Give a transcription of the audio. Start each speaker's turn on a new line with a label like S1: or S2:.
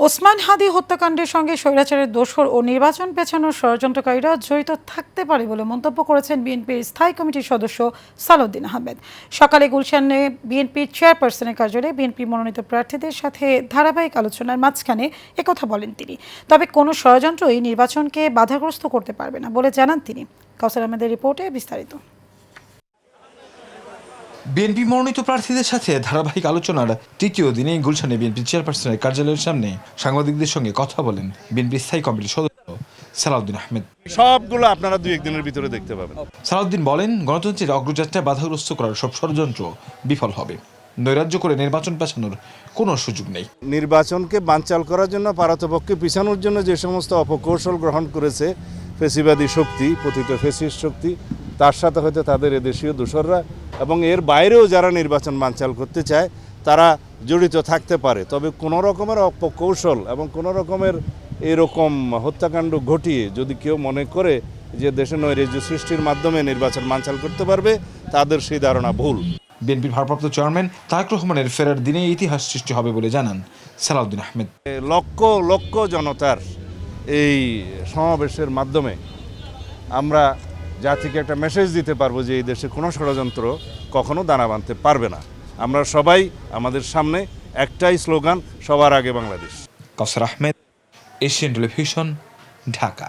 S1: ওসমান হাদি হত্যাকাণ্ডের সঙ্গে স্বৈরাচারের দোসর ও নির্বাচন পেছানোর ষড়যন্ত্রকারীরা জড়িত থাকতে পারে বলে মন্তব্য করেছেন বিএনপির স্থায়ী কমিটির সদস্য সালাউদ্দিন আহমেদ। সকালে গুলশানে বিএনপির চেয়ারপারসনের কার্যালয়ে বিএনপি মনোনীত প্রার্থীদের সাথে ধারাবাহিক আলোচনার মাঝখানে একথা বলেন তিনি। তবে কোনো ষড়যন্ত্রই নির্বাচনকে বাধাগ্রস্ত করতে পারবে না বলে জানান তিনি। কাউসার আহমেদের রিপোর্টে বিস্তারিত।
S2: বিএনপি মনোনীত প্রার্থীদের সাথে ধারাবাহিক আলোচনার তৃতীয় দিনে গুলশানে বিএনপি চেয়ারপারসনের কার্যালয়ের সামনে সাংবাদিকদের সঙ্গে কথা বলেন বিএনপি স্থায়ী কমিটির সদস্য সালাউদ্দিন আহমেদ।
S3: সবগুলো আপনারা 2-1 দিনের ভিতরে দেখতে পাবেন।
S2: সালাউদ্দিন বলেন, গণতন্ত্রের অগ্রযাত্রায় বাধাগ্রস্ত করার সব ষড়যন্ত্র বিফল হবে। নৈরাজ্য করে নির্বাচন পেছানোর কোনো সুযোগ নেই।
S3: নির্বাচনকে বানচাল করার জন্য, পারতপক্ষে পিছানোর জন্য যে সমস্ত অপকৌশল গ্রহণ করেছে ফেসিবাদী শক্তি, পতিত ফেসিস্ট শক্তি, তার সাথে হয়তো তাদের এদেশীয় দোসররা এবং এর বাইরেও যারা নির্বাচন বানচাল করতে চায় তারা জড়িত থাকতে পারে। তবে কোনো রকমের অপকৌশল এবং কোনো রকমের এরকম হত্যাকাণ্ড ঘটিয়ে যদি কেউ মনে করে যে দেশে নৈরাজ্য সৃষ্টির মাধ্যমে নির্বাচন বানচাল করতে পারবে, তাদের সেই ধারণা ভুল।
S2: বিএনপির ভারপ্রাপ্ত চেয়ারম্যান তারেক রহমানের ফেরার দিনে ইতিহাস সৃষ্টি হবে বলে জানান সালাউদ্দিন আহমেদ।
S3: লক্ষ লক্ষ জনতার এই সমাবেশের মাধ্যমে আমরা জাতিকে একটা মেসেজ দিতে পারবো যে এই দেশে কোনো ষড়যন্ত্র কখনো দানা বাঁধতে পারবে না। আমরা সবাই, আমাদের সামনে একটাই স্লোগান, সবার আগে বাংলাদেশ।
S2: কাউসার আহমেদ, এশিয়ান টেলিভিশন, ঢাকা।